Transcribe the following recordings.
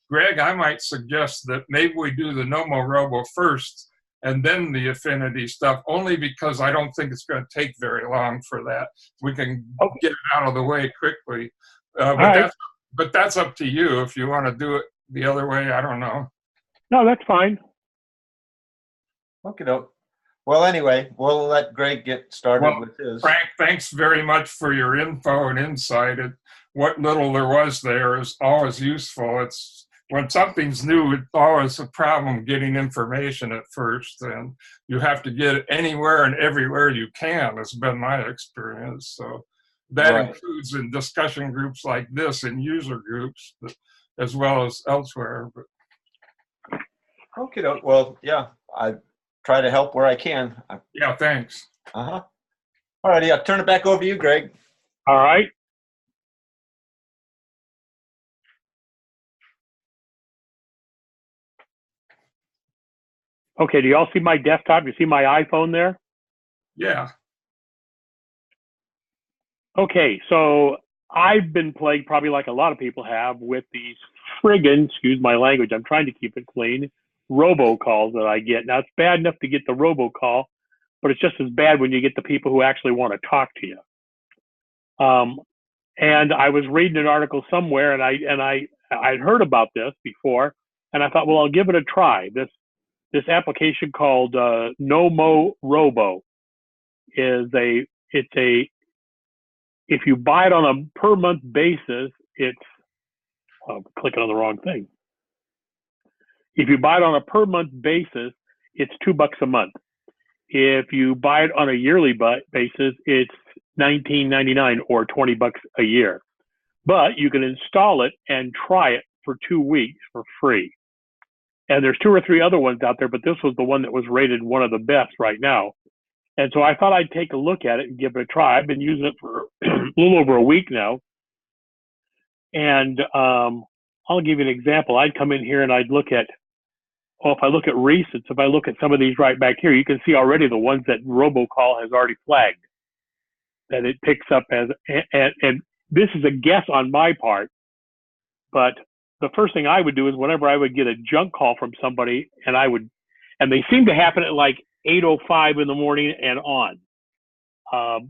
Greg, I might suggest that maybe we do the Nomorobo first and then the affinity stuff, only because I don't think it's going to take very long for that. We can Okay. get it out of the way quickly. All right. But that's up to you. If you want to do it the other way, I don't know. No, that's fine. Okay, doke. Well, anyway, we'll let Greg get started with his. Frank, thanks very much for your info and insight. What little there was there is always useful. It's when something's new, it's always a problem getting information at first, and you have to get it anywhere and everywhere you can, has been my experience. So that includes in discussion groups like this and user groups, as well as elsewhere. Okay, well, yeah, I try to help where I can. Yeah, thanks. All righty, I'll turn it back over to you, Greg. All right. Okay, do y'all see my desktop? You see my iPhone there? Yeah. Okay, so I've been plagued, probably like a lot of people have, with these friggin', excuse my language, I'm trying to keep it clean, robocalls that I get. Now, it's bad enough to get the robocall, but it's just as bad when you get the people who actually want to talk to you. And I was reading an article somewhere, and I'd heard about this before, and I thought, well, I'll give it a try. This application called Nomorobo if you buy it on a per month basis, I'm clicking on the wrong thing. If you buy it on a per month basis, it's $2 a month. If you buy it on a yearly basis, it's $19.99 or $20 a year. But you can install it and try it for 2 weeks for free. And there's 2 or 3 other ones out there, but this was the one that was rated one of the best right now. And so I thought I'd take a look at it and give it a try. I've been using it for a little over a week now. And I'll give you an example. I'd come in here and I'd look at, if I look at recents, if I look at some of these right back here, you can see already the ones that robocall has already flagged, that it picks up as, and this is a guess on my part, but the first thing I would do is whenever I would get a junk call from somebody, and they seem to happen at like 8:05 in the morning and on,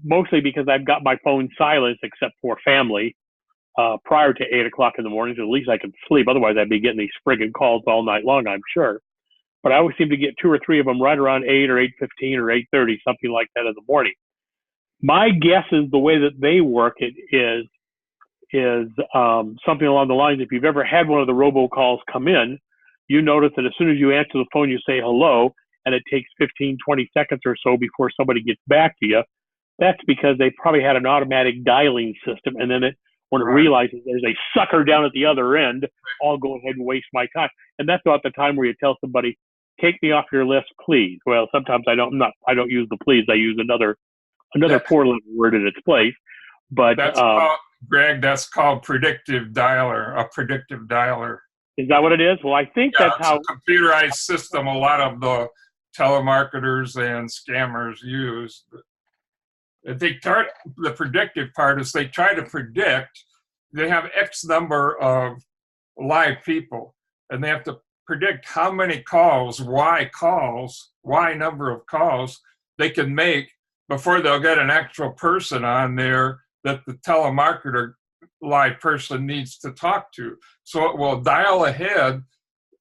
mostly because I've got my phone silenced except for family prior to 8 o'clock in the morning, so at least I can sleep. Otherwise, I'd be getting these friggin' calls all night long, I'm sure. But I always seem to get 2 or 3 of them right around 8 or 8:15 or 8:30, something like that in the morning. My guess is the way that they work it is something along the lines, if you've ever had one of the robocalls come in, you notice that as soon as you answer the phone, you say hello, and it takes 15, 20 seconds or so before somebody gets back to you. That's because they probably had an automatic dialing system, and then when it realizes there's a sucker down at the other end, I'll go ahead and waste my time. And that's about the time where you tell somebody, take me off your list, please. Well, sometimes I don't use the please. I use another poor little word in its place. But that's called, Greg, that's called predictive dialer, a predictive dialer. Is that what it is? Well, I think that's how a computerized system a lot of the telemarketers and scammers use. I think the predictive part is they try to predict, they have X number of live people, and they have to predict how many calls, Y number of calls they can make before they'll get an actual person on there that the telemarketer live person needs to talk to. So it will dial ahead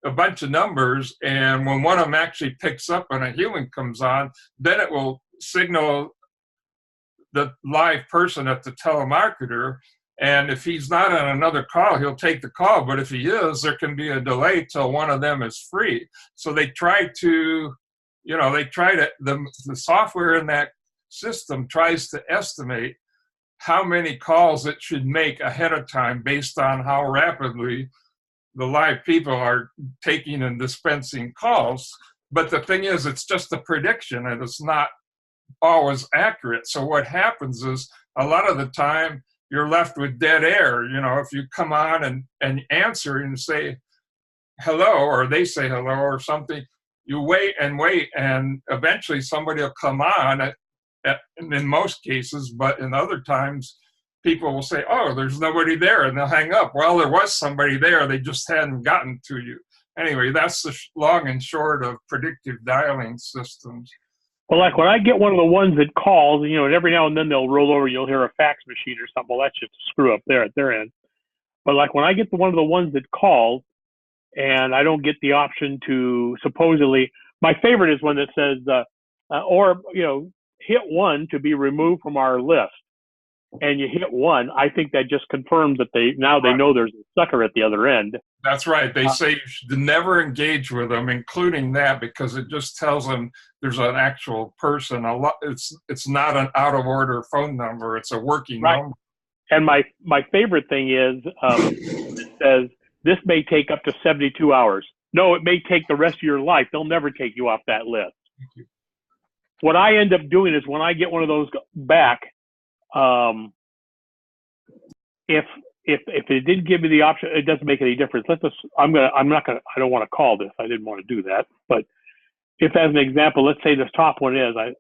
a bunch of numbers, and when one of them actually picks up and a human comes on, then it will signal the live person at the telemarketer, and if he's not on another call, he'll take the call, but if he is, there can be a delay till one of them is free. So they try to, the software in that system tries to estimate how many calls it should make ahead of time based on how rapidly the live people are taking and dispensing calls. But the thing is, it's just a prediction, and it's not always accurate. So what happens is a lot of the time you're left with dead air. If you come on and answer and say hello, or they say hello or something, you wait, and eventually somebody will come on in most cases, but in other times people will say, oh, there's nobody there, and they'll hang up. Well, there was somebody there. They just hadn't gotten to you. Anyway, that's the long and short of predictive dialing systems. Well, like when I get one of the ones that calls, you know, and every now and then they'll roll over, you'll hear a fax machine or something. Well, that's just a screw up there at their end. But like when I get one of the ones that calls and I don't get the option to supposedly, my favorite is one that says, or, you know, hit 1 to be removed from our list. And you hit 1, I think that just confirms that they know there's a sucker at the other end. That's right. They say you should never engage with them, including that, because it just tells them there's an actual person. It's not an out of order phone number. It's a working number. And my favorite thing is it says this may take up to 72 hours. No, it may take the rest of your life. They'll never take you off that list. What I end up doing is when I get one of those back, if it didn't give me the option, it doesn't make any difference. I don't want to call this. I didn't want to do that. But if as an example, let's say this top one is, I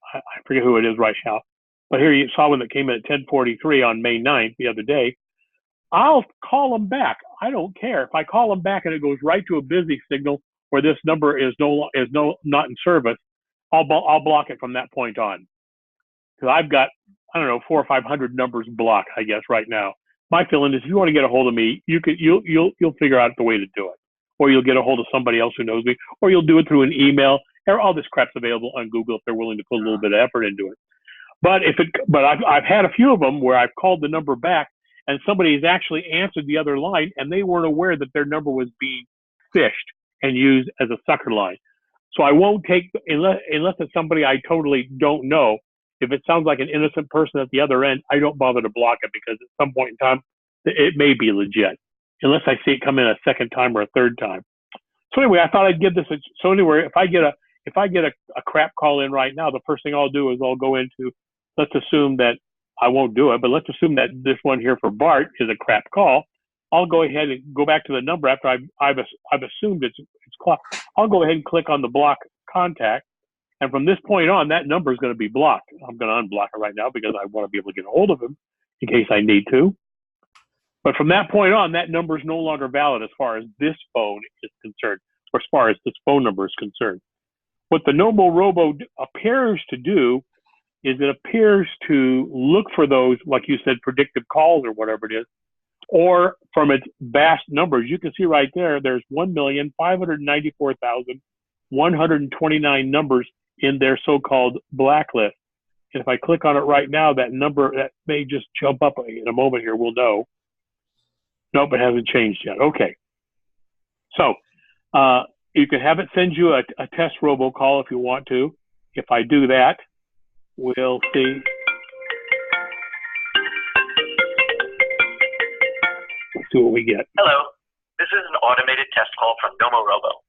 forget who it is right now, but here you saw one that came in at 10:43 on May 9th the other day. I'll call them back. I don't care. If I call them back and it goes right to a busy signal where this number is not in service, I'll block it from that point on. Because I've got, I don't know, 400 or 500 numbers blocked, I guess, right now. My feeling is if you want to get a hold of me, you'll figure out the way to do it. Or you'll get a hold of somebody else who knows me, or you'll do it through an email. All this crap's available on Google if they're willing to put a little bit of effort into it. But I've had a few of them where I've called the number back and somebody has actually answered the other line and they weren't aware that their number was being phished and used as a sucker line. So I won't take, unless it's somebody I totally don't know. If it sounds like an innocent person at the other end, I don't bother to block it because at some point in time, it may be legit, unless I see it come in a second time or a third time. So anyway, I thought I'd give this a, so anyway, if I get a crap call in right now, the first thing I'll do is I'll go into, let's assume that I won't do it, but let's assume that this one here for Bart is a crap call. I'll go ahead and go back to the number after I've assumed it's clocked. I'll go ahead and click on the block contact. And from this point on, that number is going to be blocked. I'm going to unblock it right now because I want to be able to get a hold of him in case I need to. But from that point on, that number is no longer valid as far as this phone is concerned, or as far as this phone number is concerned. What the Nomorobo appears to do is it appears to look for those, like you said, predictive calls or whatever it is, or from its vast numbers. You can see right there, there's 1,594,129 numbers in their so-called blacklist. And if I click on it right now, that number, that may just jump up in a moment here, we'll know. Nope, it hasn't changed yet. Okay. So you can have it send you a test robocall if you want to. If I do that, we'll see. Let's see what we get. Hello, this is an automated test call from Nomorobo.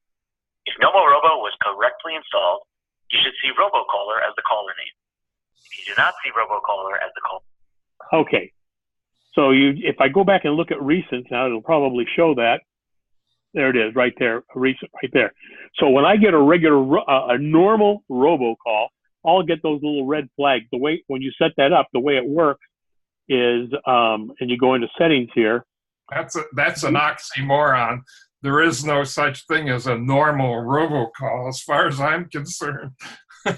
If Nomorobo was correctly installed, you should see robocaller as the caller name. If you do not see robocaller as the caller. Okay. So if I go back and look at recent now, it'll probably show that. There it is, right there, recent, right there. So when I get a normal robocall, I'll get those little red flags. The way, when you set that up, the way it works is, and you go into settings here. That's an oxymoron. There is no such thing as a normal robocall, as far as I'm concerned.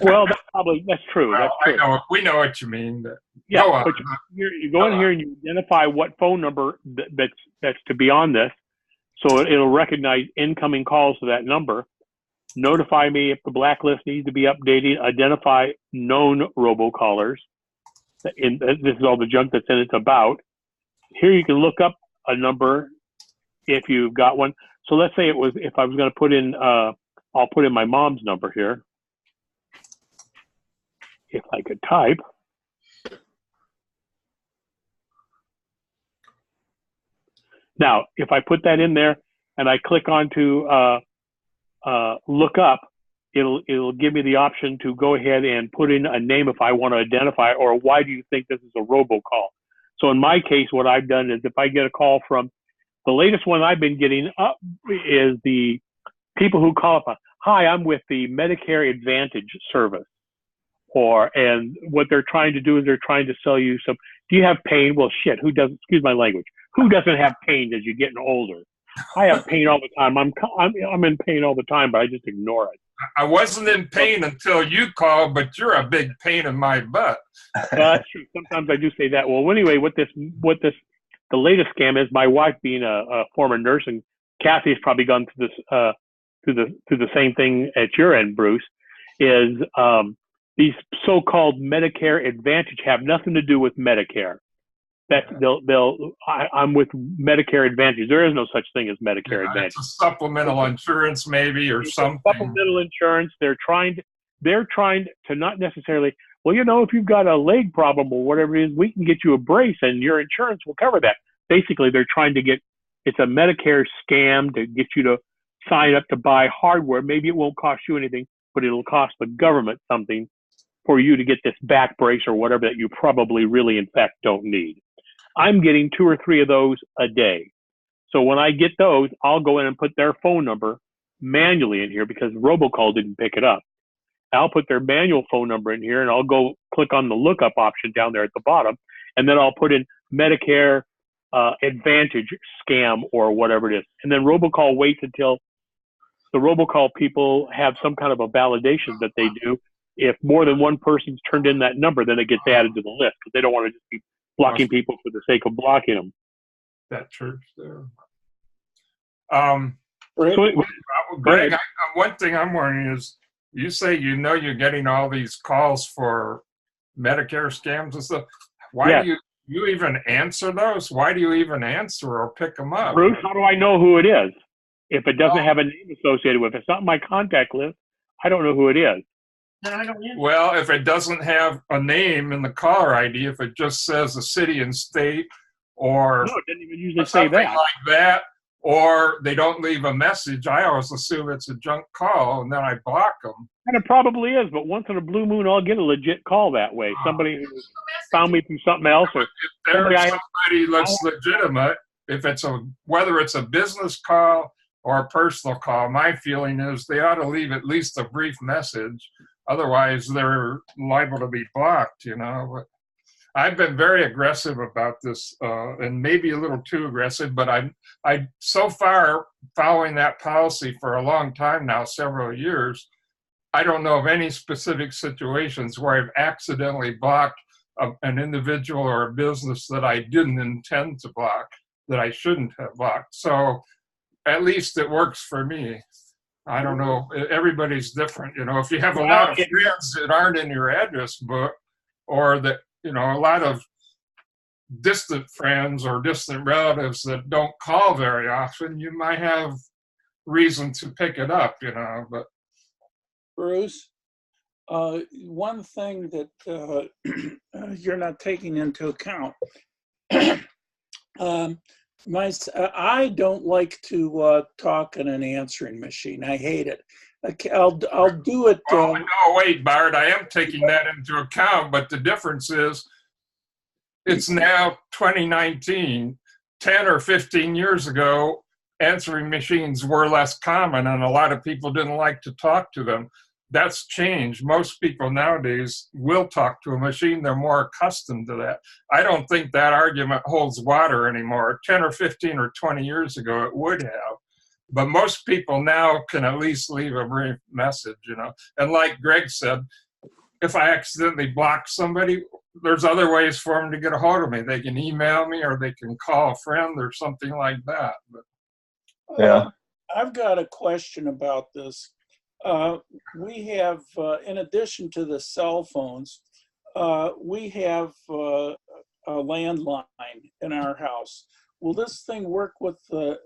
Well, that's true. Well, that's true. I know, we know what you mean. Yeah, but you go in here and you identify what phone number that's to be on this. So it'll recognize incoming calls to that number, notify me if the blacklist needs to be updated, identify known robocallers. This is all the junk that's in it's about. Here you can look up a number if you've got one. So let's say if I was going to put in, I'll put in my mom's number here. If I could type. Now, if I put that in there and I click on to look up, it'll give me the option to go ahead and put in a name if I want to identify, or why do you think this is a robocall? So in my case, what I've done is if I get a call from, the latest one I've been getting up is the people who call up, hi, I'm with the Medicare Advantage service. And what they're trying to do is they're trying to sell you some, Do you have pain? Well, shit, who doesn't, excuse my language, who doesn't have pain as you're getting older? I have pain all the time. I'm in pain all the time, but I just ignore it. I wasn't in pain until you called, but you're a big pain in my butt. That's true. Sometimes I do say that. Well, anyway, the latest scam is, my wife being a former nurse, and Kathy's probably gone through this, through the same thing at your end, Bruce, is these so-called Medicare Advantage have nothing to do with Medicare. That I'm with Medicare Advantage. There is no such thing as Medicare Advantage. It's a supplemental insurance, maybe, or something. Supplemental insurance. They're trying to not necessarily, well, you know, if you've got a leg problem or whatever it is, we can get you a brace and your insurance will cover that. Basically, they're trying to it's a Medicare scam to get you to sign up to buy hardware. Maybe it won't cost you anything, but it'll cost the government something for you to get this back brace or whatever that you probably really, in fact, don't need. I'm getting 2 or 3 of those a day. So when I get those, I'll go in and put their phone number manually in here because robocall didn't pick it up. I'll put their manual phone number in here and I'll go click on the lookup option down there at the bottom. And then I'll put in Medicare Advantage scam or whatever it is. And then robocall waits until the robocall people have some kind of a validation that they do. If more than one person's turned in that number, then it gets added to the list because they don't want to just be blocking people for the sake of blocking them. That church there. Greg, one thing I'm wondering is, you say you're getting all these calls for Medicare scams and stuff. Why do you even answer those? Why do you even answer or pick them up? Bruce, how do I know who it is? If it doesn't have a name associated with it, it's not in my contact list, I don't know who it is. Well, if it doesn't have a name in the caller ID, if it just says a city and state, or no, it didn't even usually say something that. like that, or they don't leave a message, I always assume it's a junk call, and then I block them. And it probably is, but once in a blue moon, I'll get a legit call that way. Somebody who found me through something else, or if there's somebody that's legitimate, whether it's a business call or a personal call, my feeling is they ought to leave at least a brief message. Otherwise, they're liable to be blocked, you know. But I've been very aggressive about this, and maybe a little too aggressive, but I so far, following that policy for a long time now, several years, I don't know of any specific situations where I've accidentally blocked an individual or a business that I didn't intend to block, that I shouldn't have blocked. So at least it works for me. I don't know. Everybody's different. You know, if you have a lot of friends that aren't in your address book, or that, you know, a lot of distant friends or distant relatives that don't call very often, you might have reason to pick it up, you know. But Bruce, one thing that you're not taking into account, I don't like to talk in an answering machine. I hate it. I'll do it. No, wait, Bart, I am taking that into account, but the difference is it's now 2019. 10 or 15 years ago, answering machines were less common, and a lot of people didn't like to talk to them. That's changed. Most people nowadays will talk to a machine. They're more accustomed to that. I don't think that argument holds water anymore. 10 or 15 or 20 years ago, it would have. But most people now can at least leave a brief message, you know. And like Greg said, if I accidentally block somebody, there's other ways for them to get a hold of me. They can email me, or they can call a friend or something like that. But, I've got a question about this. We have, in addition to the cell phones, we have a landline in our house. Will this thing work with the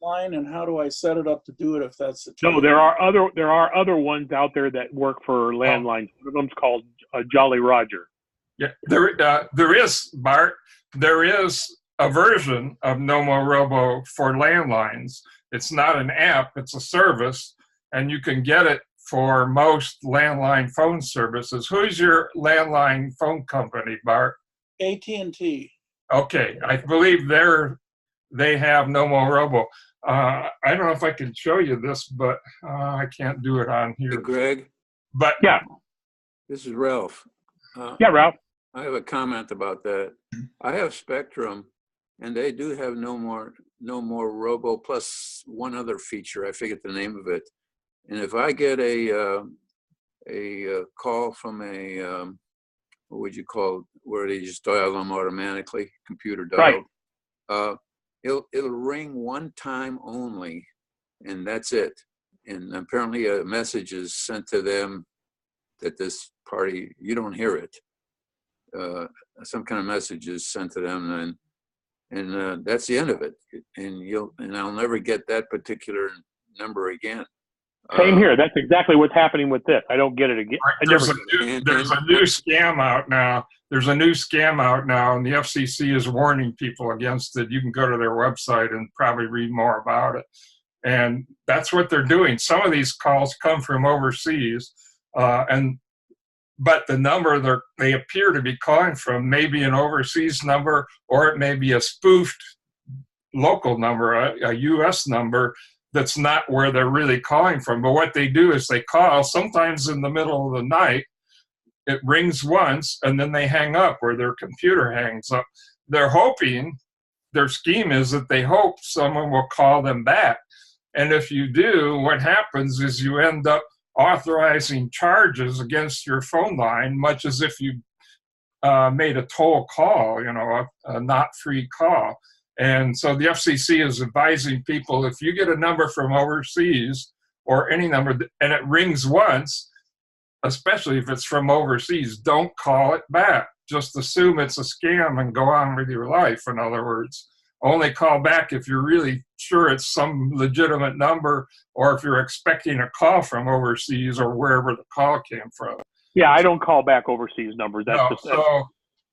line, and how do I set it up to do it if that's the case? No, there are other ones out there that work for landlines. One of them's called Jolly Roger. Yeah, there is, Bart. There is a version of Nomorobo for landlines. It's not an app; it's a service, and you can get it for most landline phone services. Who's your landline phone company, Bart? AT&T. Okay, I believe they have Nomorobo. I don't know if I can show you this, but I can't do it on here. Hey, Greg. But yeah, This is Ralph. Ralph. I have a comment about that. I have Spectrum, and they do have no more robo plus one other feature. I forget the name of it. And if I get a call from a what would you call it, where they just dial them automatically, computer dial. Right. It'll ring one time only, and that's it. And apparently a message is sent to them that this party, you don't hear it. Some kind of message is sent to them, and that's the end of it. And I'll never get that particular number again. Same here. That's exactly what's happening with this. I don't get it again. There's a new scam out now. There's a new scam out now, and the FCC is warning people against it. You can go to their website and probably read more about it. And that's what they're doing. Some of these calls come from overseas, but the number they appear to be calling from may be an overseas number, or it may be a spoofed local number, a U.S. number that's not where they're really calling from. But what they do is they call sometimes in the middle of the night. It rings once, and then they hang up, or their computer hangs up. They're hoping, their scheme is that they hope someone will call them back. And if you do, what happens is you end up authorizing charges against your phone line, much as if you made a toll call, a not free call. And so the FCC is advising people, if you get a number from overseas or any number and it rings once, especially if it's from overseas, don't call it back. Just assume it's a scam and go on with your life. In other words, only call back if you're really sure it's some legitimate number, or if you're expecting a call from overseas or wherever the call came from. Yeah, I don't call back overseas numbers.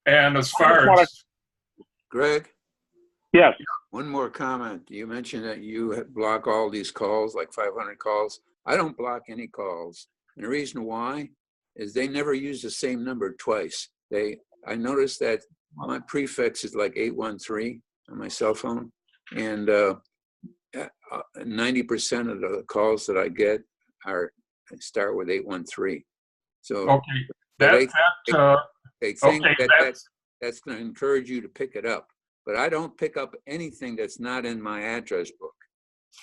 And as far as Greg? Yes. One more comment. You mentioned that you block all these calls, like 500 calls. I don't block any calls. And the reason why is they never use the same number twice. I noticed that my prefix is like 813 on my cell phone, and 90% of the calls that I get start with 813. So okay, they think that's going to encourage you to pick it up. But I don't pick up anything that's not in my address book.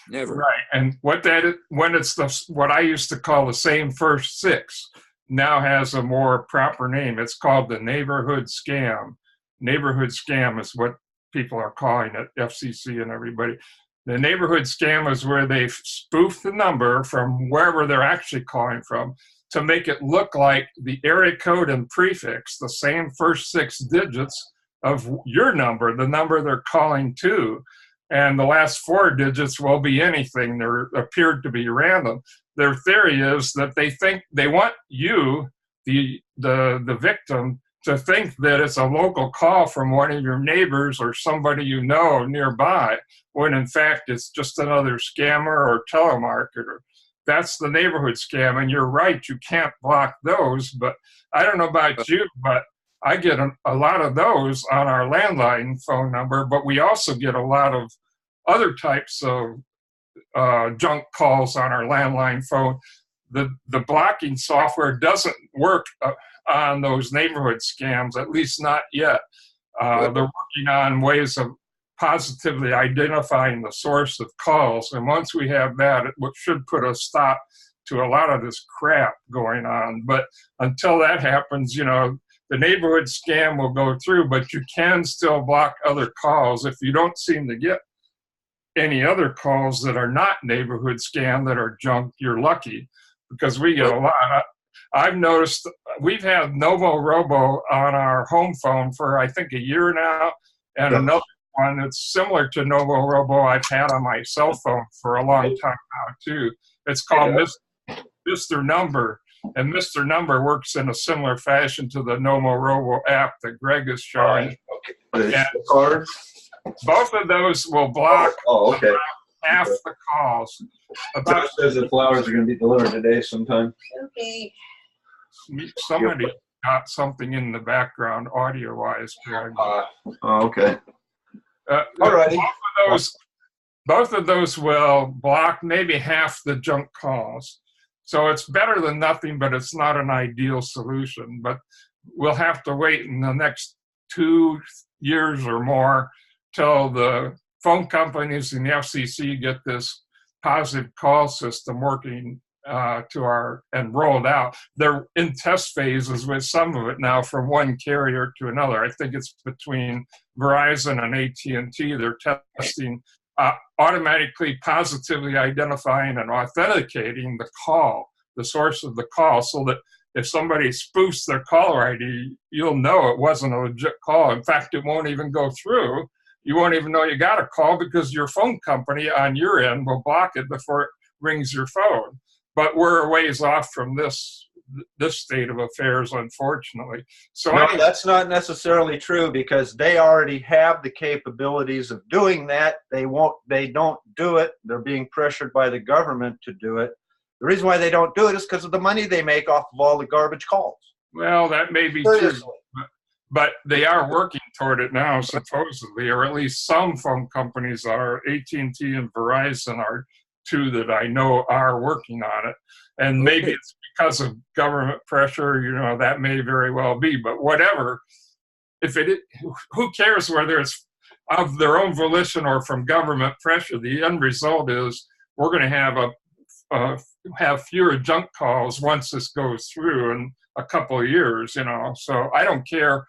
Never. Right. And when it's what I used to call the same first six, now has a more proper name. It's called the neighborhood scam. Neighborhood scam is what people are calling it, FCC and everybody. The neighborhood scam is where they spoof the number from wherever they're actually calling from to make it look like the area code and prefix, the same first six digits of your number, the number they're calling to. And the last four digits will be anything. They're appeared to be random. Their theory is that they want you, the victim, to think that it's a local call from one of your neighbors or somebody you know nearby, when in fact it's just another scammer or telemarketer. That's the neighborhood scam, and you're right, you can't block those. But I don't know about you, but I get a lot of those on our landline phone number, but we also get a lot of other types of junk calls on our landline phone. The blocking software doesn't work on those neighborhood scams, at least not yet. They're working on ways of positively identifying the source of calls. And once we have that, it should put a stop to a lot of this crap going on. But until that happens, the neighborhood scam will go through, but you can still block other calls. If you don't seem to get any other calls that are not neighborhood scam, that are junk, you're lucky, because we get a lot. I've noticed we've had Nomorobo on our home phone for, I think, a year now, and another one that's similar to Nomorobo I've had on my cell phone for a long time now, too. It's called Mr. Number. And Mr. Number works in a similar fashion to the Nomorobo app that Greg is showing. Okay. Cards? Both of those will block about half the calls. Josh says the flowers are going to be delivered today sometime. Okay. Somebody got something in the background audio-wise, Greg. Okay. Alrighty. Both of those will block maybe half the junk calls. So it's better than nothing, but it's not an ideal solution. But we'll have to wait in the next 2 years or more till the phone companies and the FCC get this positive call system working and rolled out. They're in test phases with some of it now from one carrier to another. I think it's between Verizon and AT&T. They're testing automatically positively identifying and authenticating the call, the source of the call, so that if somebody spoofs their caller ID, you'll know it wasn't a legit call. In fact, it won't even go through. You won't even know you got a call because your phone company on your end will block it before it rings your phone. But we're a ways off from this state of affairs, unfortunately. So No, anyway, that's not necessarily true, because they already have the capabilities of doing that. They don't do it. They're being pressured by the government to do it. The reason why they don't do it is because of the money they make off of all the garbage calls. well, that may be Seriously. true. But they are working toward it now, supposedly, or at least some phone companies are. AT&T and Verizon are two that I know are working on it. And maybe it's because of government pressure, that may very well be. But whatever, who cares whether it's of their own volition or from government pressure? The end result is we're going to have fewer junk calls once this goes through in a couple of years, So I don't care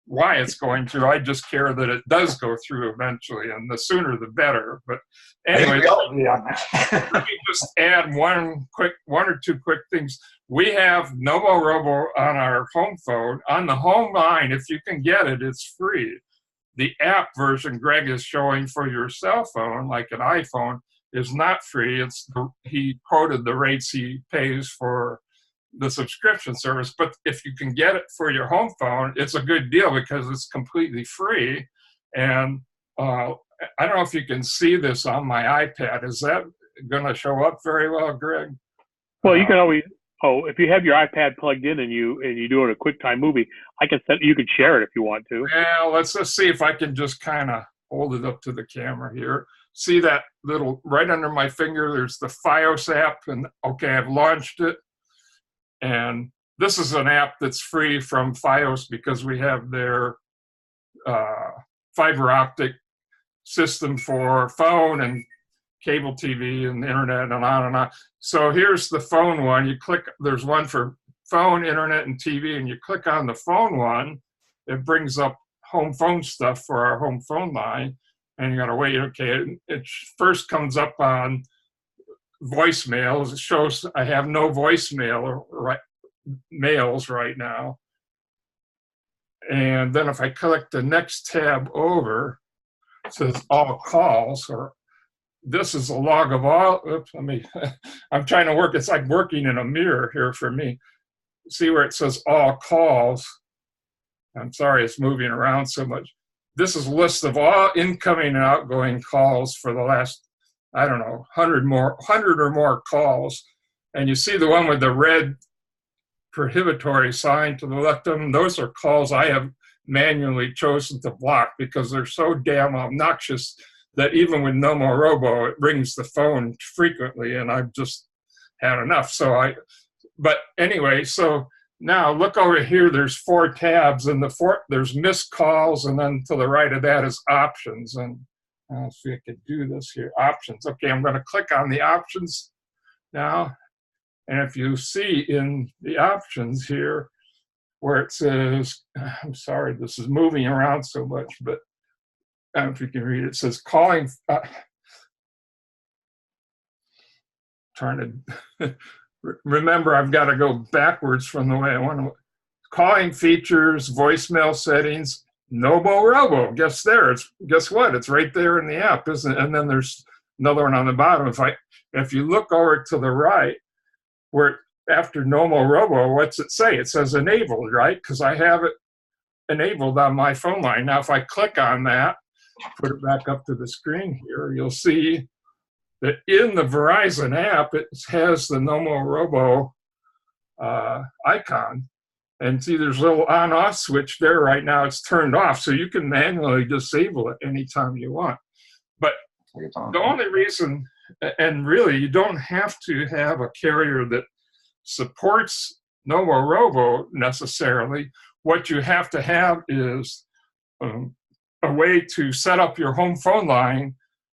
why it's going through. I just care that it does go through eventually, and the sooner the better. But anyway, let me just add one or two quick things. We have Nomorobo on our home phone. On the home line, if you can get it, it's free. The app version Greg is showing for your cell phone, like an iPhone, is not free. He quoted the rates he pays for the subscription service, but if you can get it for your home phone, it's a good deal because it's completely free. And I don't know if you can see this on my iPad. Is that going to show up very well, Greg? Well, you can always. Oh, if you have your iPad plugged in and you do it a QuickTime movie, you can share it if you want to. Well, let's just see if I can just kind of hold it up to the camera here. See that little right under my finger? There's the FiOS app, and okay, I've launched it. And this is an app that's free from FiOS because we have their fiber optic system for phone and cable TV and internet and on and on. So here's the phone one. You click, there's one for phone, internet, and TV, and you click on the phone one, it brings up home phone stuff for our home phone line, and you gotta wait. Okay, it first comes up on voicemails. It shows I have no voicemail mails right now. And then if I click the next tab over, it says all calls, or this is a log of all, I'm trying to work, it's like working in a mirror here for me. See where it says all calls? I'm sorry, it's moving around so much. This is a list of all incoming and outgoing calls for the last, I don't know, 100 or more calls. And you see the one with the red prohibitory sign to the left of them. Those are calls I have manually chosen to block because they're so damn obnoxious that even with Nomorobo, it rings the phone frequently, and I've just had enough. But anyway, so now look over here, there's 4 tabs, and there's missed calls, and then to the right of that is options. And let's see if I could do this here. Options. Okay, I'm going to click on the options now. And if you see in the options here where it says, I'm sorry, this is moving around so much, but I don't know if you can read it. It says calling, trying to remember, I've got to go backwards from the way I want to. Calling features, voicemail settings, Nomorobo. Guess what? It's right there in the app, isn't it? And then there's another one on the bottom. If you look over to the right, where after Nomorobo, what's it say? It says enabled, right? Because I have it enabled on my phone line. Now, if I click on that, put it back up to the screen here, you'll see that in the Verizon app, it has the Nomorobo icon. And see, there's a little on-off switch there right now. It's turned off, so you can manually disable it anytime you want. But the only reason, and really, you don't have to have a carrier that supports Nomorobo necessarily. what you have to have is a way to set up your home phone line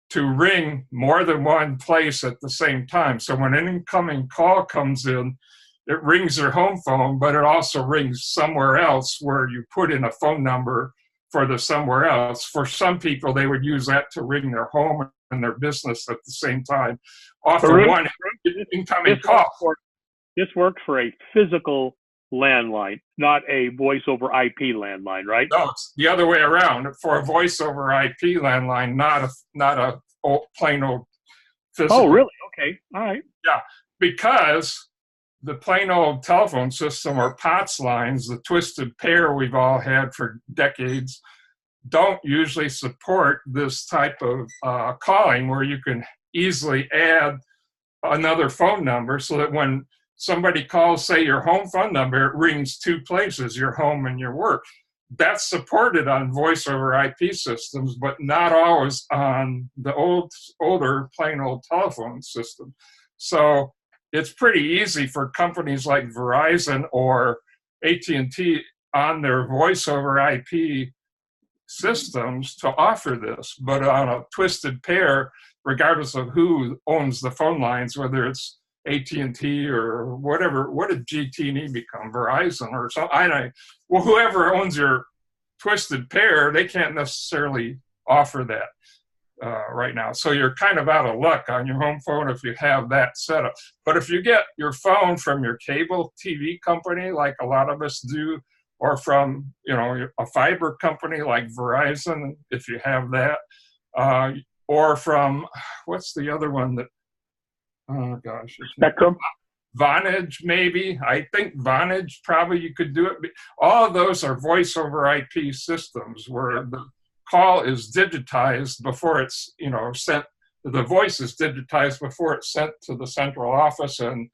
to ring more than one place at the same time. So when an incoming call comes in, it rings their home phone, but it also rings somewhere else where you put in a phone number for the somewhere else. For some people, they would use that to ring their home and their business at the same time off of one incoming call. This works for a physical landline, not a voice over IP landline, right? No, it's the other way around. For a voice over IP landline, not a plain old physical. Oh, really? Okay. All right. Yeah, because the plain old telephone system or POTS lines, the twisted pair we've all had for decades, don't usually support this type of calling where you can easily add another phone number so that when somebody calls, say, your home phone number, it rings two places, your home and your work. That's supported on voice over IP systems, but not always on the older plain old telephone system. So it's pretty easy for companies like Verizon or AT&T on their voice over IP systems to offer this, but on a twisted pair, regardless of who owns the phone lines, whether it's AT&T or whatever. What did GT&E become? Verizon or something? I don't know. Well, whoever owns your twisted pair, they can't necessarily offer that right now. So you're kind of out of luck on your home phone if you have that set up. But if you get your phone from your cable TV company, like a lot of us do, or from, you know, a fiber company like Verizon, if you have that, or from, what's the other one that, oh gosh. Spectrum? Vonage, maybe. I think Vonage, probably you could do it. All of those are voice over IP systems where the call is digitized before it's, you know, sent. The voice is digitized before it's sent to the central office, and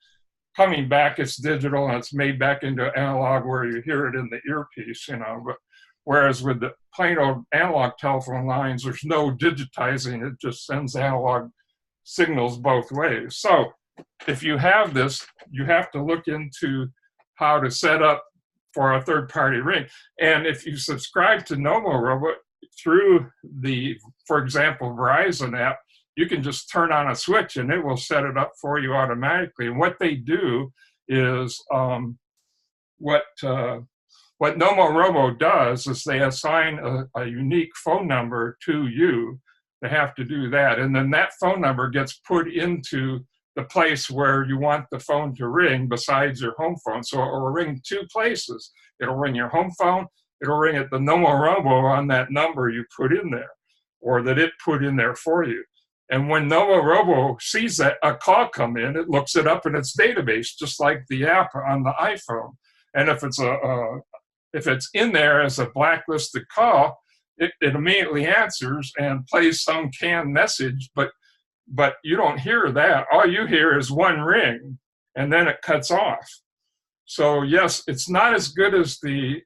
coming back, it's digital and it's made back into analog where you hear it in the earpiece, you know. But whereas with the plain old analog telephone lines, there's no digitizing. It just sends analog signals both ways. So if you have this, you have to look into how to set up for a third-party ring. And if you subscribe to Nomorobo through the, for example, Verizon app, you can just turn on a switch and it will set it up for you automatically. And what they do is, what Nomorobo does is they assign a unique phone number to you. They have to do that. And then that phone number gets put into the place where you want the phone to ring besides your home phone. So it will ring two places. It'll ring your home phone. It'll ring at the Nomorobo on that number you put in there, or that it put in there for you. And when Nomorobo sees that a call come in, it looks it up in its database, just like the app on the iPhone. And if it's in there as a blacklisted call, it immediately answers and plays some canned message, but you don't hear that. All you hear is one ring, and then it cuts off. So yes, it's not as good as the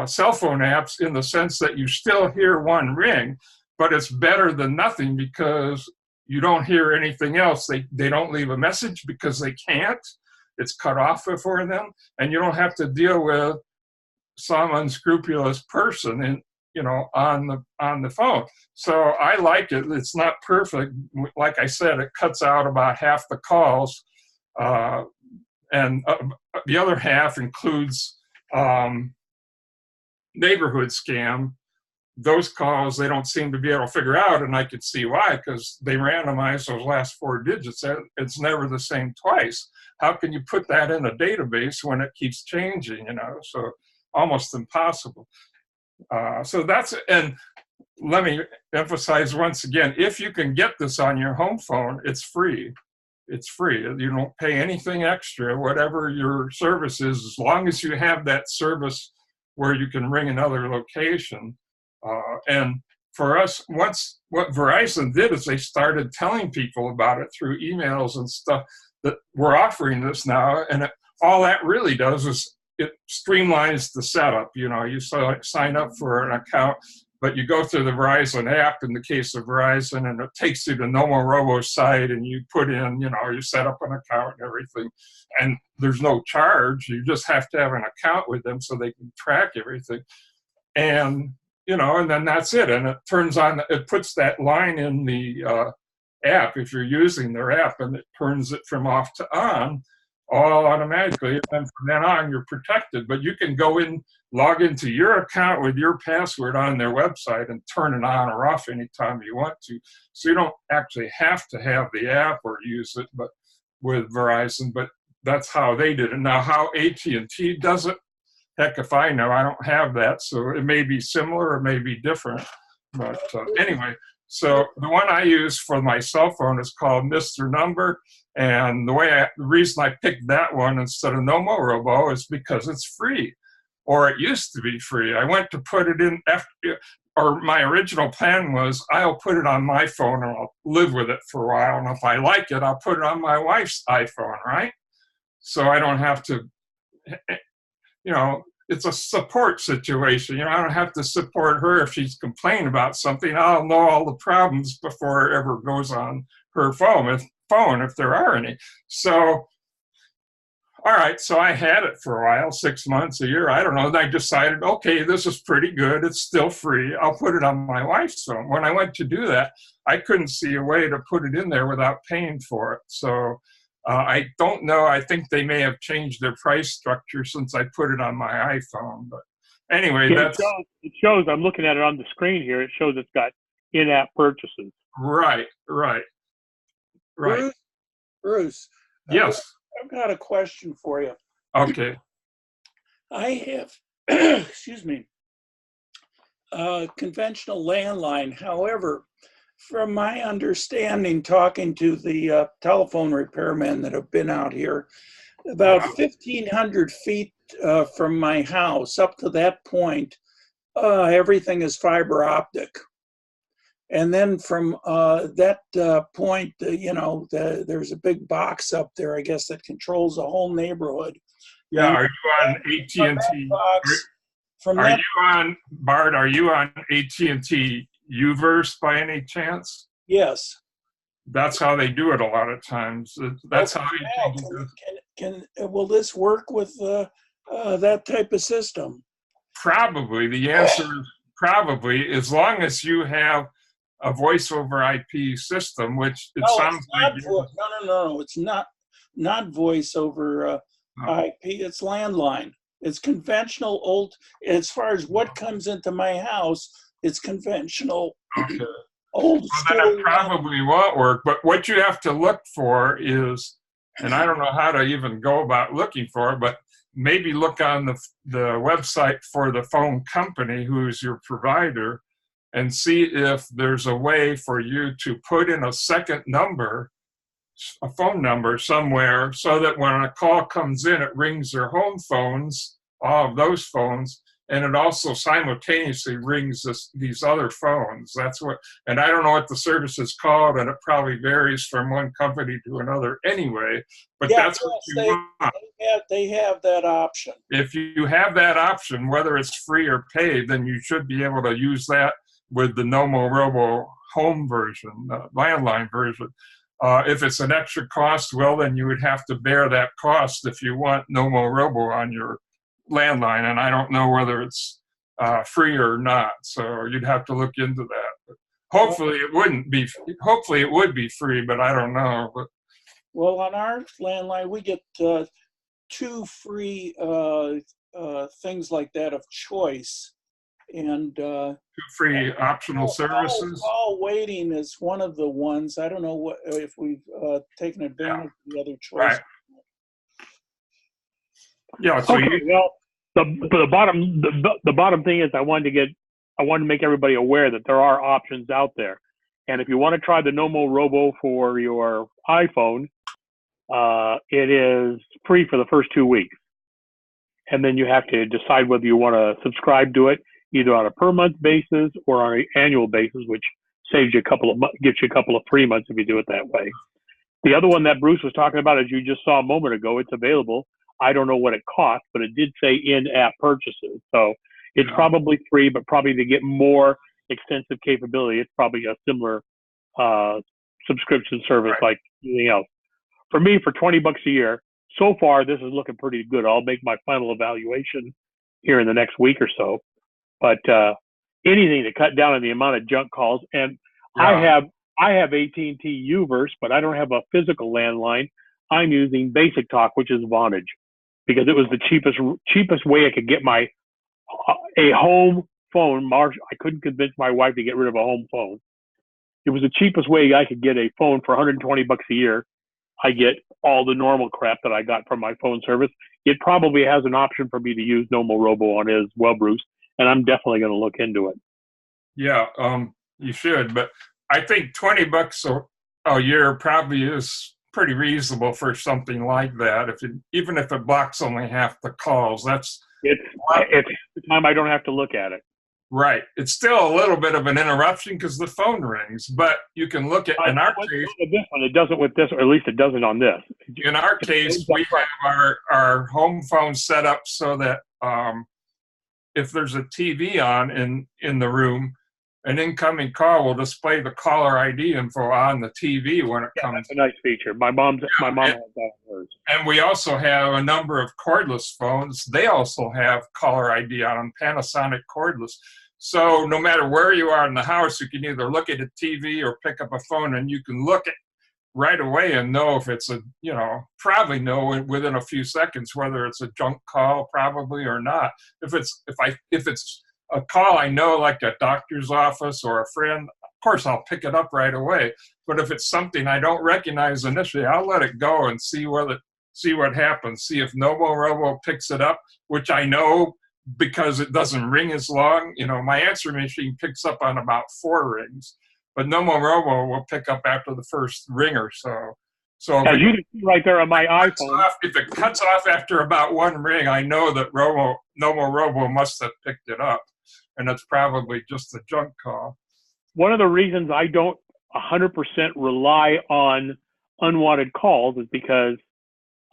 cell phone apps in the sense that you still hear one ring, but it's better than nothing because you don't hear anything else. They don't leave a message because they can't. It's cut off for them, and you don't have to deal with some unscrupulous person in, you know, on the phone. So I like it. It's not perfect. Like I said, it cuts out about half the calls, and the other half includes neighborhood scam. Those calls they don't seem to be able to figure out, and I could see why, because they randomize those last four digits. It's never the same twice. How can you put that in a database when it keeps changing, you know? So almost impossible. So that's, and let me emphasize once again, if you can get this on your home phone, it's free. It's free. You don't pay anything extra, whatever your service is, as long as you have that service where you can ring another location. And for us, once what Verizon did is they started telling people about it through emails and stuff that we're offering this now. And all that really does is it streamlines the setup. You know, you sign up for an account, but you go through the Verizon app in the case of Verizon, and it takes you to Nomorobo's site, and you put in, you set up an account and everything, and there's no charge. You just have to have an account with them so they can track everything. And, and then that's it. And it puts that line in the app if you're using their app, and it turns it from off to on all automatically. And then from then on, you're protected. But you can go in, log into your account with your password on their website and turn it on or off anytime you want to. So you don't actually have to have the app or use it, but with Verizon. But that's how they did it. Now, how AT&T does it, heck if I know. I don't have that, so it may be similar or may be different. But anyway, so the one I use for my cell phone is called Mr. Number. And the reason I picked that one instead of Nomorobo is because it's free, or it used to be free. I went to put it in or my original plan was I'll put it on my phone and I'll live with it for a while. And if I like it, I'll put it on my wife's iPhone, right? So I don't have to, it's a support situation. I don't have to support her if she's complaining about something. I'll know all the problems before it ever goes on her phone if there are any. So, all right, so I had it for a while, 6 months, a year, I don't know. And I decided, okay, this is pretty good. It's still free. I'll put it on my wife's phone. When I went to do that, I couldn't see a way to put it in there without paying for it. So I don't know. I think they may have changed their price structure since I put it on my iPhone. But anyway, it shows, I'm looking at it on the screen here, it shows it's got in-app purchases. Right. Bruce. Yes. I've got a question for you. Okay. I have, excuse me, a conventional landline. However, from my understanding, talking to the telephone repairmen that have been out here, about 1,500 feet from my house, up to that point, everything is fiber optic. And then from that point, there's a big box up there, I guess, that controls the whole neighborhood. Yeah, and are you on AT&T? Bart, are you on AT&T Uverse by any chance? Yes. That's how they do it a lot of times. That's how AT&T does it. Will this work with that type of system? Probably. The answer is probably, as long as you have a voice over IP system, which sounds like. No, it's not voice over IP. It's landline. It's conventional old. As far as what comes into my house, it's conventional. Okay. Old. So then it probably won't work. But what you have to look for is, and I don't know how to even go about looking for it, but maybe look on the website for the phone company who's your provider, and see if there's a way for you to put in a second number, a phone number somewhere, so that when a call comes in, it rings their home phones, all of those phones, and it also simultaneously rings these other phones. That's what, and I don't know what the service is called, and it probably varies from one company to another anyway, but that's what you want. They have that option. If you have that option, whether it's free or paid, then you should be able to use that with the Nomorobo home version, landline version. If it's an extra cost, well, then you would have to bear that cost if you want Nomorobo on your landline, and I don't know whether it's free or not, so you'd have to look into that. But hopefully it wouldn't be. Hopefully it would be free, but I don't know. But well, on our landline, we get 2 free things like that of choice. And 2 free optional services. Call waiting is one of the ones. I don't know if we've taken advantage of the other choice. Right. Yeah. So the bottom thing is I wanted to make everybody aware that there are options out there, and if you want to try the Nomorobo for your iPhone, it is free for the first 2 weeks, and then you have to decide whether you want to subscribe to it, either on a per month basis or on an annual basis, which saves you gets you a couple of free months if you do it that way. The other one that Bruce was talking about, as you just saw a moment ago, it's available. I don't know what it costs, but it did say in-app purchases. So it's probably free, but probably to get more extensive capability. It's probably a similar subscription service like anything else. For me, for $20 a year, so far this is looking pretty good. I'll make my final evaluation here in the next week or so. But anything to cut down on the amount of junk calls, and I have AT&T Uverse, but I don't have a physical landline. I'm using Basic Talk, which is Vonage, because it was the cheapest way I could get my a home phone. I couldn't convince my wife to get rid of a home phone. It was the cheapest way I could get a phone for $120 a year. I get all the normal crap that I got from my phone service. It probably has an option for me to use Nomorobo on it as well, Bruce, and I'm definitely going to look into it. Yeah, you should, but I think $20 a year probably is pretty reasonable for something like that. Even if it blocks only half the calls, it's the time I don't have to look at it. Right. It's still a little bit of an interruption because the phone rings, but you can look at, in our case, this one, it doesn't with this, or at least it doesn't on this. In our case, we have our home phone set up so that if there's a TV on in the room, an incoming call will display the caller ID info on the TV when it comes. That's a nice feature. My mom has that on hers. And we also have a number of cordless phones. They also have caller ID on them, Panasonic cordless. So no matter where you are in the house, you can either look at a TV or pick up a phone, and you can look at right away and know if it's probably know within a few seconds whether it's a junk call, probably, or not. If it's a call I know, like a doctor's office or a friend, of course I'll pick it up right away. But if it's something I don't recognize initially, I'll let it go and see what happens. See if Nomorobo picks it up, which I know because it doesn't ring as long. My answer machine picks up on about 4 rings, but Nomorobo will pick up after the first ring or so. So as you can see right there on my iPhone, if it cuts off after about 1 ring, I know that Nomorobo must have picked it up, and it's probably just a junk call. One of the reasons I don't 100% rely on unwanted calls is because,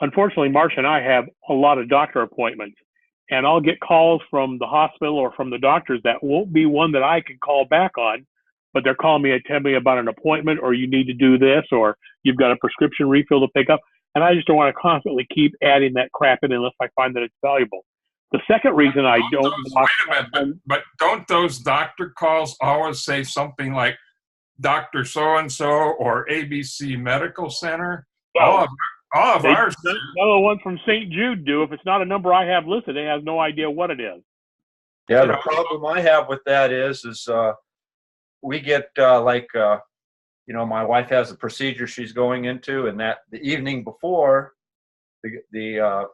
unfortunately, Marcia and I have a lot of doctor appointments, and I'll get calls from the hospital or from the doctors that won't be one that I can call back on, but they're calling me and telling me about an appointment, or you need to do this, or you've got a prescription refill to pick up, and I just don't want to constantly keep adding that crap in unless I find that it's valuable. The second reason I don't... Wait a minute, but don't those doctor calls always say something like Dr. So-and-so or ABC Medical Center? Well, all of ours. None of the ones from St. Jude do. If it's not a number I have listed, it has no idea what it is. Yeah, the problem I have with that is we get my wife has a procedure she's going into, and that the evening before, the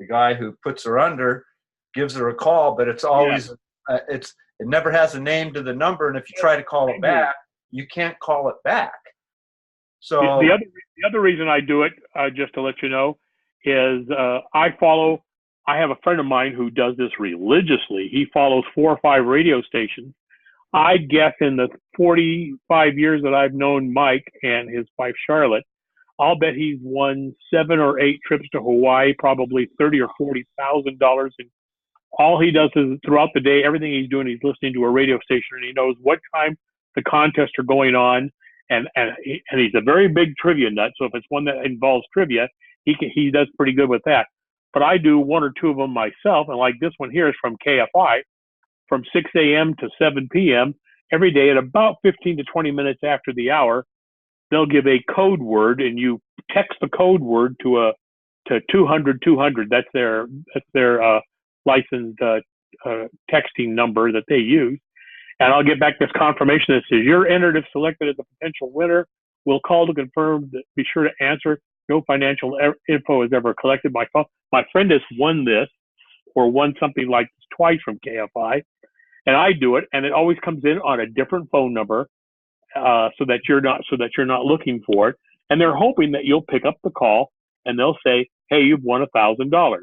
guy who puts her under gives her a call, but it's always it never has a name to the number, and if you try to call it back, you can't call it back. So the other reason I do it, just to let you know, is I have a friend of mine who does this religiously. He follows 4 or 5 radio stations. I guess in the 45 years that I've known Mike and his wife Charlotte, I'll bet he's won 7 or 8 trips to Hawaii, probably $30,000 or $40,000. And all he does is throughout the day, everything he's doing, he's listening to a radio station, and he knows what time the contests are going on. And he's a very big trivia nut. So if it's one that involves trivia, he does pretty good with that. But I do 1 or 2 of them myself, and like this one here is from KFI, from 6 a.m. to 7 p.m. every day. At about 15 to 20 minutes after the hour, they'll give a code word, and you text the code word to 200-200. That's their licensed texting number that they use. And I'll get back this confirmation that says, you're entered if selected as a potential winner. We'll call to confirm. Be sure to answer. No financial info is ever collected by phone. My friend has won this, or won something like this twice from KFI. And I do it, and it always comes in on a different phone number, so that you're not looking for it. And they're hoping that you'll pick up the call, and they'll say, hey, you've won $1,000.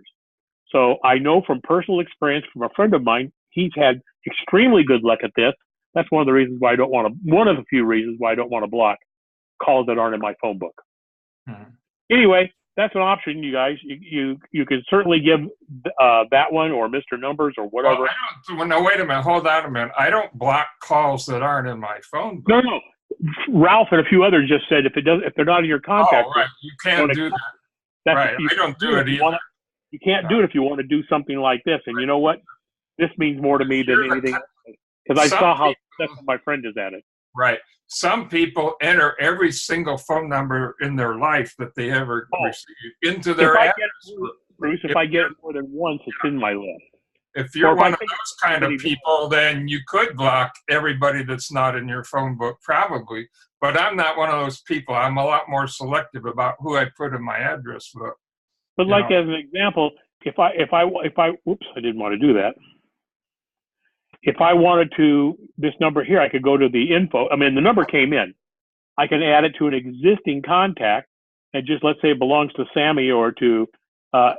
So I know from personal experience from a friend of mine, he's had extremely good luck at this. That's one of the few reasons why I don't want to block calls that aren't in my phone book. Mm-hmm. Anyway, that's an option, you guys. You can certainly give that one or Mr. Numbers or whatever. Well, I don't, well, no, wait a minute. Hold on a minute. I don't block calls that aren't in my phone book. No. Ralph and a few others just said if they're not in your contact. Oh, right. You can't do that. Right. I don't do it either. You can't do it if you want to do something like this. And you know what? This means more to me than anything, because I saw how successful my friend is at it. Right. Some people enter every single phone number in their life that they ever receive into their address. Bruce, if I get it more than once, it's in my list. If you're one of those kind of people, then you could block everybody that's not in your phone book, probably. But I'm not one of those people. I'm a lot more selective about who I put in my address book. But like as an example, if I whoops, I didn't want to do that. If I wanted to, this number here, I could go to the info. I mean, the number came in. I can add it to an existing contact and just, let's say it belongs to Sammy or to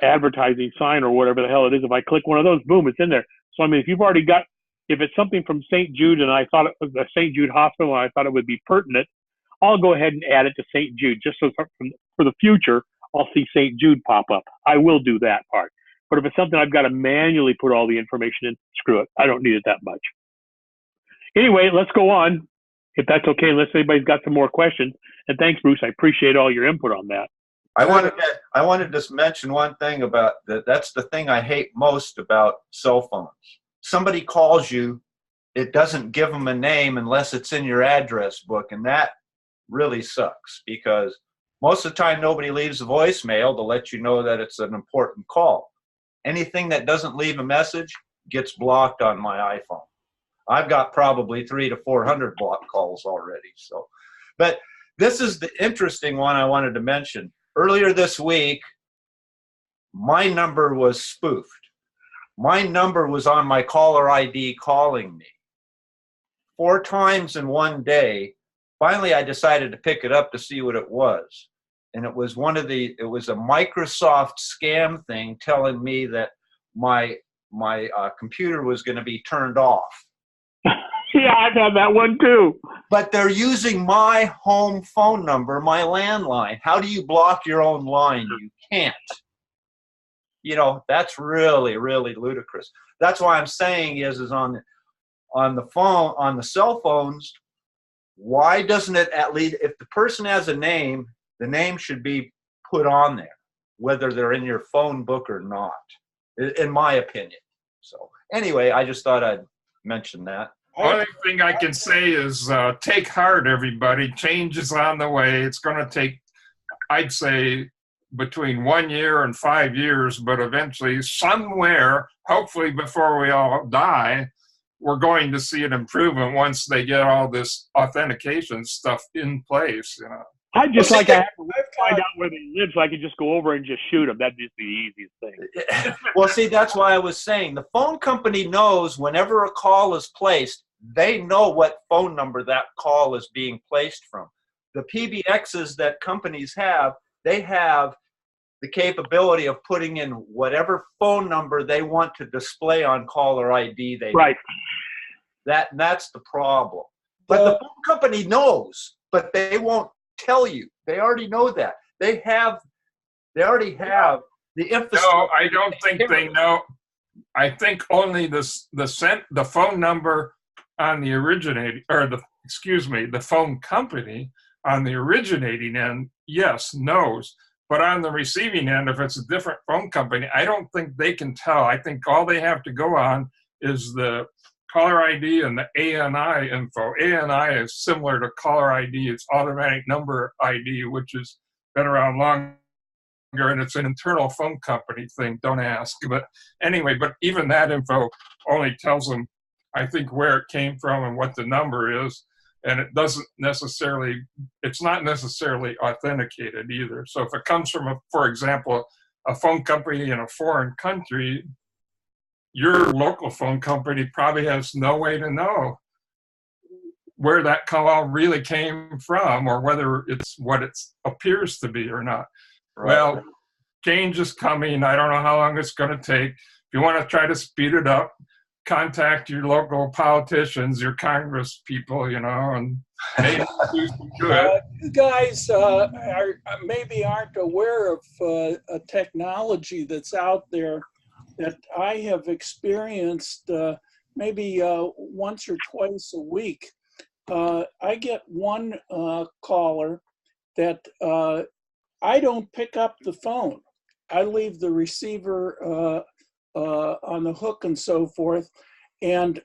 advertising sign or whatever the hell it is. If I click one of those, boom, it's in there. So, I mean, if you've already got, if it's something from St. Jude and I thought it was the St. Jude Hospital and I thought it would be pertinent, I'll go ahead and add it to St. Jude just so for the future, I'll see St. Jude pop up. I will do that part. But if it's something I've got to manually put all the information in, screw it. I don't need it that much. Anyway, let's go on, if that's okay, unless anybody's got some more questions. And thanks, Bruce. I appreciate all your input on that. I wanted to mention one thing about that. That's the thing I hate most about cell phones. Somebody calls you, it doesn't give them a name unless it's in your address book. And that really sucks, because most of the time nobody leaves a voicemail to let you know that it's an important call. Anything that doesn't leave a message gets blocked on my iPhone. I've got probably 300 to 400 blocked calls already. So, but this is the interesting one I wanted to mention. Earlier this week, my number was spoofed. My number was on my caller ID calling me 4 times in one day. Finally, I decided to pick it up to see what it was. And it was it was a Microsoft scam thing telling me that my computer was going to be turned off. Yeah, I've had that one too. But they're using my home phone number, my landline. How do you block your own line? You can't. You know, that's really, really ludicrous. That's why I'm saying is on the phone, on the cell phones, why doesn't it at least, if the person has a name, the name should be put on there, whether they're in your phone book or not, in my opinion. So anyway, I just thought I'd mention that. Only thing I can say is take heart, everybody. Change is on the way. It's going to take, I'd say, between 1 year and 5 years, but eventually somewhere, hopefully before we all die, we're going to see an improvement once they get all this authentication stuff in place. You know. I'd just like to find out where they live so I could just go over and just shoot them. That'd just be the easiest thing. Well, see, that's why I was saying the phone company knows whenever a call is placed, they know what phone number that call is being placed from. The PBXs that companies have, they have the capability of putting in whatever phone number they want to display on caller ID. Right. That's the problem. But the phone company knows, but they won't tell you. They already know that. They already have the infrastructure. No, I don't think they know. I think only the phone number on the originating, or the phone company on the originating end, yes, knows. But on the receiving end, if it's a different phone company, I don't think they can tell. I think all they have to go on is the caller ID and the ANI info. ANI is similar to caller ID. It's automatic number ID, which has been around longer, and it's an internal phone company thing. Don't ask. But anyway, but even that info only tells them, I think, where it came from and what the number is. And it doesn't necessarily, it's not necessarily authenticated either. So if it comes from, for example, a phone company in a foreign country, your local phone company probably has no way to know where that call really came from or whether it's what it appears to be or not. Right. Well, change is coming. I don't know how long it's going to take. If you want to try to speed it up, contact your local politicians, your Congress people, you know, and they do some good. You guys maybe aren't aware of a technology that's out there that I have experienced maybe once or twice a week. I get one caller that I don't pick up the phone. I leave the receiver on the hook and so forth. And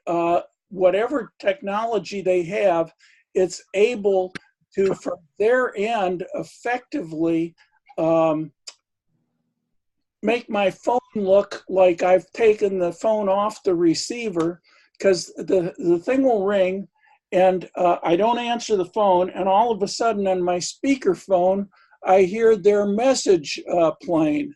whatever technology they have, it's able to, from their end, effectively make my phone look like I've taken the phone off the receiver, because the thing will ring and I don't answer the phone, and all of a sudden on my speakerphone, I hear their message playing.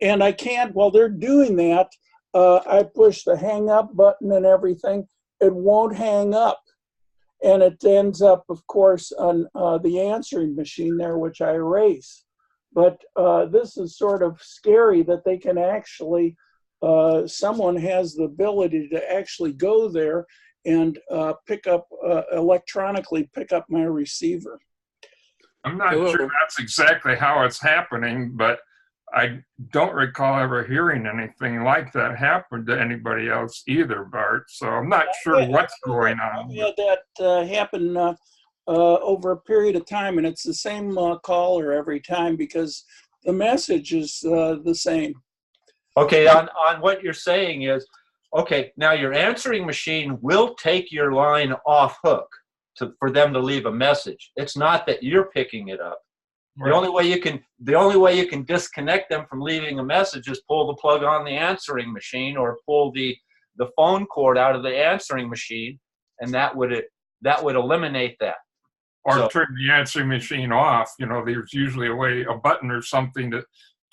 And I can't, while they're doing that, I push the hang up button and everything. It won't hang up. And it ends up, of course, on the answering machine there, which I erase. But this is sort of scary that they can actually, someone has the ability to actually go there and pick up, electronically pick up my receiver. I'm not sure that's exactly how it's happening, but I don't recall ever hearing anything like that happen to anybody else either, Bart. So I'm not sure what's going on. Yeah, that happened over a period of time, and it's the same caller every time because the message is the same. Okay, on what you're saying is, okay, now your answering machine will take your line off hook for them to leave a message. It's not that you're picking it up. Right. The only way you can disconnect them from leaving a message is pull the plug on the answering machine or pull the phone cord out of the answering machine, and that would eliminate that. Or turn the answering machine off. You know, there's usually a button or something that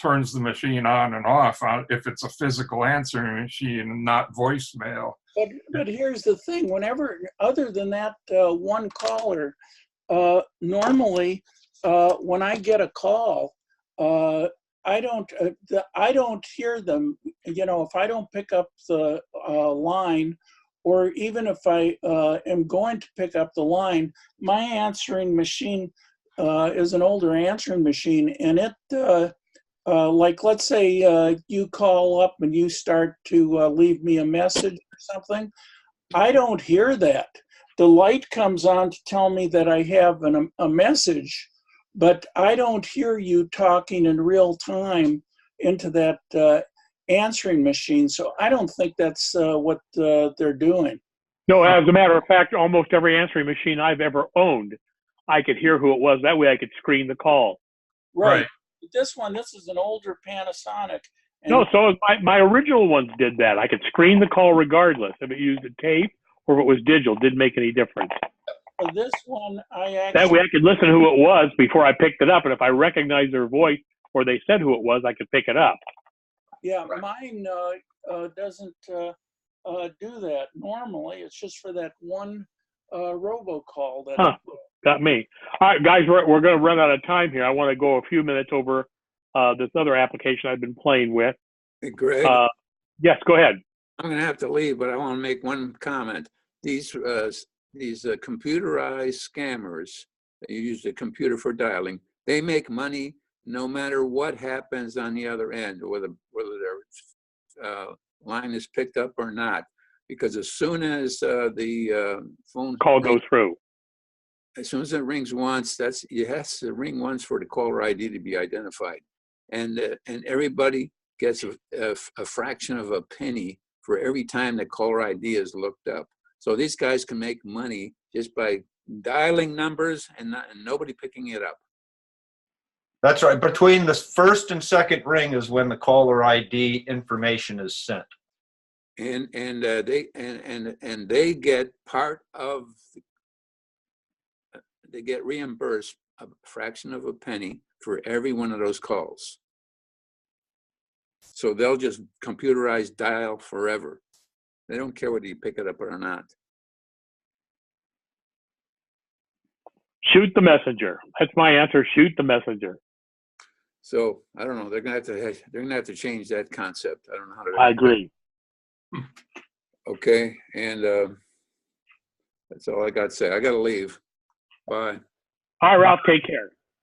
turns the machine on and off if it's a physical answering machine and not voicemail. But here's the thing, whenever, other than that one caller, normally when I get a call, I don't hear them. You know, if I don't pick up the line, or even if I am going to pick up the line, my answering machine is an older answering machine, and it, like let's say you call up and you start to leave me a message or something, I don't hear that. The light comes on to tell me that I have a message, but I don't hear you talking in real time into that answering machine. So I don't think that's what they're doing. No, as a matter of fact, almost every answering machine I've ever owned, I could hear who it was. That way I could screen the call. Right. This is an older Panasonic. No, so my original ones did that. I could screen the call regardless if it used a tape or if it was digital. Didn't make any difference. For this one, that way I could listen to who it was before I picked it up, and if I recognized their voice or they said who it was, I could pick it up. Yeah, mine doesn't do that normally. It's just for that one robocall. Got me. All right, guys, we're going to run out of time here. I want to go a few minutes over this other application I've been playing with. Hey, Greg. Yes, go ahead. I'm going to have to leave, but I want to make one comment. These computerized scammers that use the computer for dialing, they make money no matter what happens on the other end, whether their line is picked up or not. Because as soon as the phone call goes through, as soon as it rings once, it has to ring once for the caller ID to be identified, and everybody gets a fraction of a penny for every time the caller ID is looked up. So these guys can make money just by dialing numbers and nobody picking it up. That's right. Between the first and second ring is when the caller ID information is sent. And they get part of. They get reimbursed a fraction of a penny for every one of those calls. So they'll just computerize dial forever. They don't care whether you pick it up or not. Shoot the messenger. That's my answer. Shoot the messenger. So I don't know. They're gonna have to change that concept. I don't know how to. I agree. Okay, and that's all I got to say. I got to leave. Bye. All right, Ralph, take care.